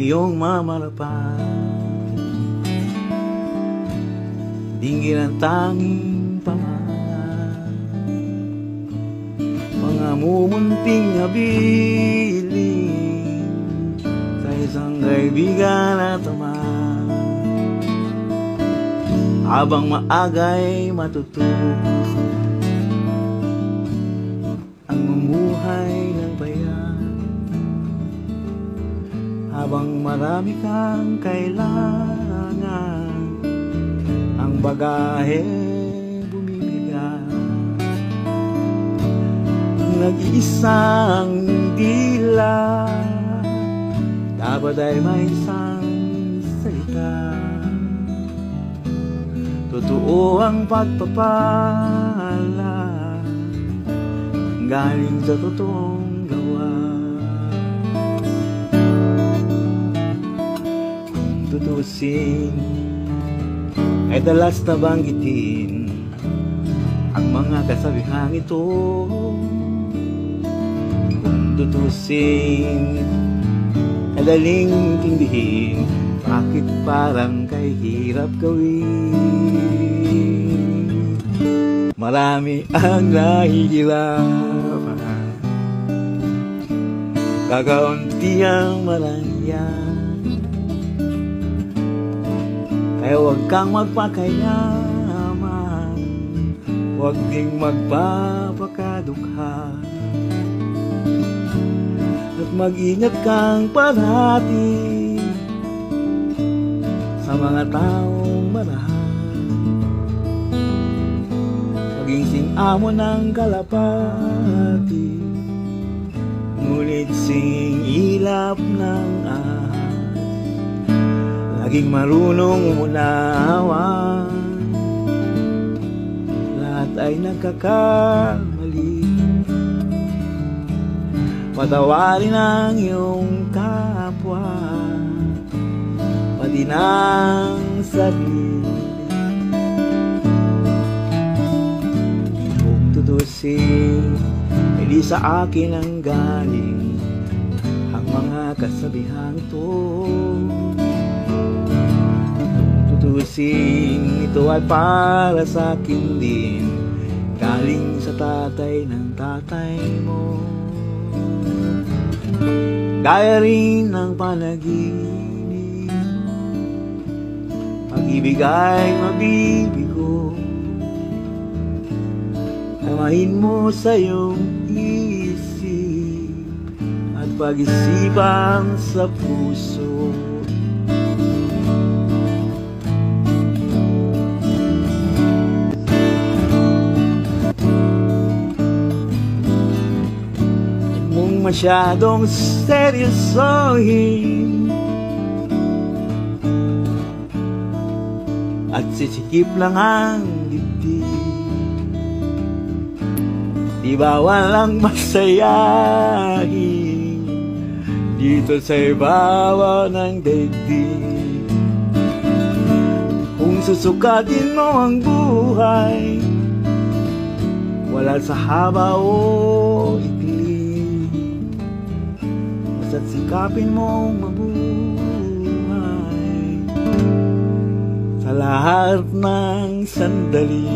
iyong mamarapan. Dinggin ang tanging pangalan, mga mumunting habilin sa isang kaibigan at ama. Habang maagay matutulog ang mamuhay ng bayan, habang marami kang kailangan, ang bagahe bumibigat. Ang nag-iisang dila dapat ay may isang salita. Totoo ang pagpapala galing sa totoong gawa. Kung tutusin ay dalas na banggitin ang mga kasabihang ito. Kung tutusin ay daling tindihin, bakit parang kay hirap gawin? Marami ang nahihirapan, kakaunti ang malangyan. Kaya huwag kang magpakayaman, huwag ding magpapakadukha. At mag-ingat kang parati sa mga taong marahan. Maging sing-amo ng kalapati, ngunit sing-ilap ng ahas. Laging marunong umunawa, lahat ay nagkakamali. Patawarin ang iyong kapwa, pati ng sarili. Kung tutusin, hindi sa akin ang galing ang mga kasabihang ito. Kung tutusin, ito ay para sa akin din, galing sa tatay ng tatay mo. Gaya rin ng panaginip, pag-ibig ay mabibigo. Samahin mo sa iyong isip at pag-isipan sa puso. Huwag mong masyadong seryosohin at sisikip lang ang dibdib. Di ba walang masayahin dito sa ibabaw ng daigdig? Kung susukatin mo ang buhay, wala sa haba o ikli, basta't sikapin mong mabuhay sa lahat ng sandali.